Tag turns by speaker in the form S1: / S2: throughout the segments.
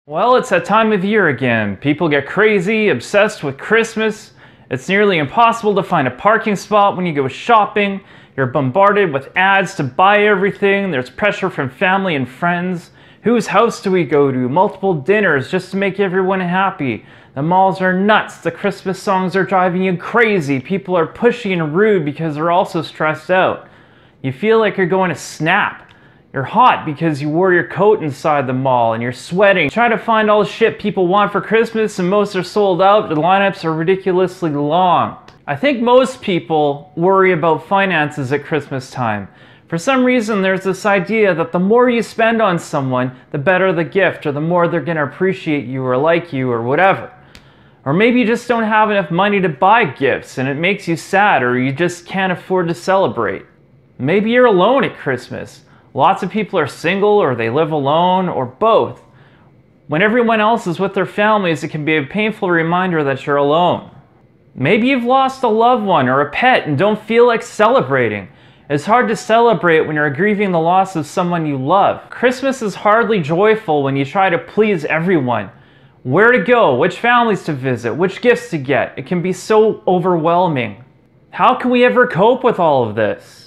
S1: Well, it's that time of year again. People get crazy, obsessed with Christmas. It's nearly impossible to find a parking spot when you go shopping. You're bombarded with ads to buy everything. There's pressure from family and friends. Whose house do we go to? Multiple dinners just to make everyone happy. The malls are nuts. The Christmas songs are driving you crazy. People are pushy and rude because they're also stressed out. You feel like you're going to snap. You're hot because you wore your coat inside the mall and you're sweating. Try to find all the shit people want for Christmas and most are sold out. The lineups are ridiculously long. I think most people worry about finances at Christmas time. For some reason, there's this idea that the more you spend on someone, the better the gift, or the more they're gonna appreciate you or like you or whatever. Or maybe you just don't have enough money to buy gifts and it makes you sad, or you just can't afford to celebrate. Maybe you're alone at Christmas. Lots of people are single, or they live alone, or both. When everyone else is with their families, it can be a painful reminder that you're alone. Maybe you've lost a loved one or a pet and don't feel like celebrating. It's hard to celebrate when you're grieving the loss of someone you love. Christmas is hardly joyful when you try to please everyone. Where to go, which families to visit, which gifts to get. It can be so overwhelming. How can we ever cope with all of this?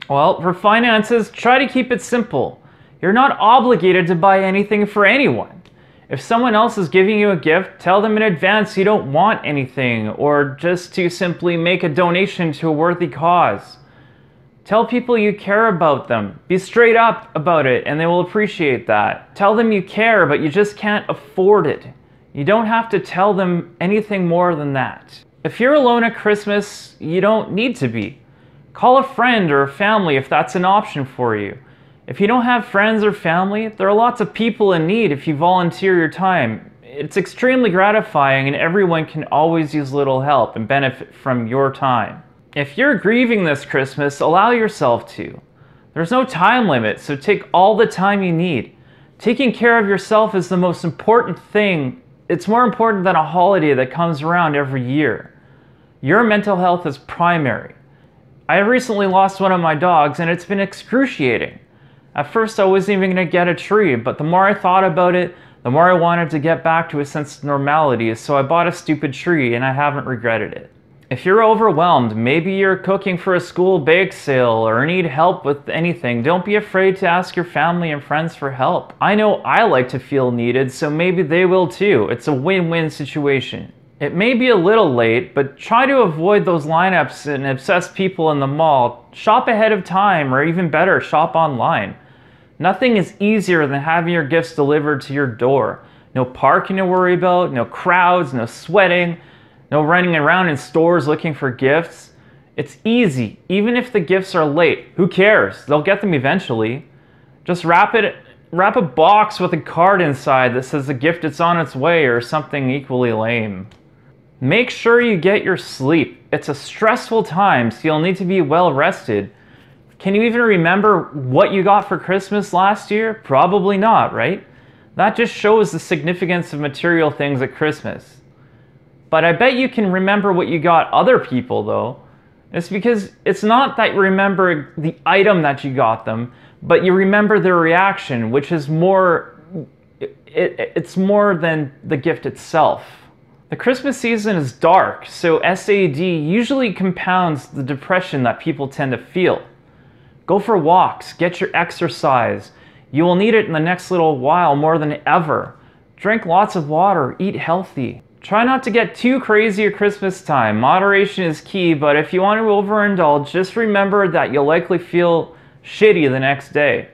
S1: Well, for finances, try to keep it simple. You're not obligated to buy anything for anyone. If someone else is giving you a gift, tell them in advance you don't want anything, or just to simply make a donation to a worthy cause. Tell people you care about them. Be straight up about it and they will appreciate that. Tell them you care, but you just can't afford it. You don't have to tell them anything more than that. If you're alone at Christmas, you don't need to be. Call a friend or a family if that's an option for you. If you don't have friends or family, there are lots of people in need if you volunteer your time. It's extremely gratifying and everyone can always use a little help and benefit from your time. If you're grieving this Christmas, allow yourself to. There's no time limit, so take all the time you need. Taking care of yourself is the most important thing. It's more important than a holiday that comes around every year. Your mental health is primary. I recently lost one of my dogs and it's been excruciating. At first I wasn't even going to get a tree, but the more I thought about it, the more I wanted to get back to a sense of normality, so I bought a stupid tree and I haven't regretted it. If you're overwhelmed, maybe you're cooking for a school bake sale or need help with anything, don't be afraid to ask your family and friends for help. I know I like to feel needed, so maybe they will too. It's a win-win situation. It may be a little late, but try to avoid those lineups and obsessed people in the mall. Shop ahead of time, or even better, shop online. Nothing is easier than having your gifts delivered to your door. No parking to worry about, no crowds, no sweating, no running around in stores looking for gifts. It's easy, even if the gifts are late. Who cares? They'll get them eventually. Just wrap a box with a card inside that says the gift is on its way, or something equally lame. Make sure you get your sleep. It's a stressful time, so you'll need to be well rested. Can you even remember what you got for Christmas last year? Probably not, right? That just shows the significance of material things at Christmas. But I bet you can remember what you got other people though. It's because it's not that you remember the item that you got them, but you remember their reaction, which is more, it's more than the gift itself. The Christmas season is dark, so SAD usually compounds the depression that people tend to feel. Go for walks, get your exercise. You will need it in the next little while more than ever. Drink lots of water, eat healthy. Try not to get too crazy at Christmas time. Moderation is key, but if you want to overindulge, just remember that you'll likely feel shitty the next day.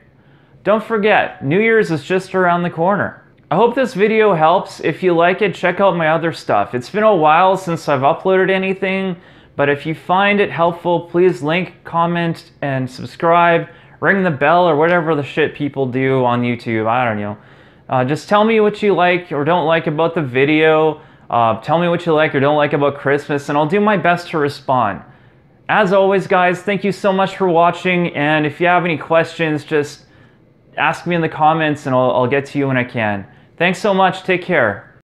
S1: Don't forget, New Year's is just around the corner. I hope this video helps. If you like it, check out my other stuff. It's been a while since I've uploaded anything, but if you find it helpful, please like, comment, and subscribe. Ring the bell or whatever the shit people do on YouTube. I don't know. Just tell me what you like or don't like about the video. Tell me what you like or don't like about Christmas, and I'll do my best to respond. As always, guys, thank you so much for watching, and if you have any questions, just ask me in the comments and I'll get to you when I can. Thanks so much. Take care.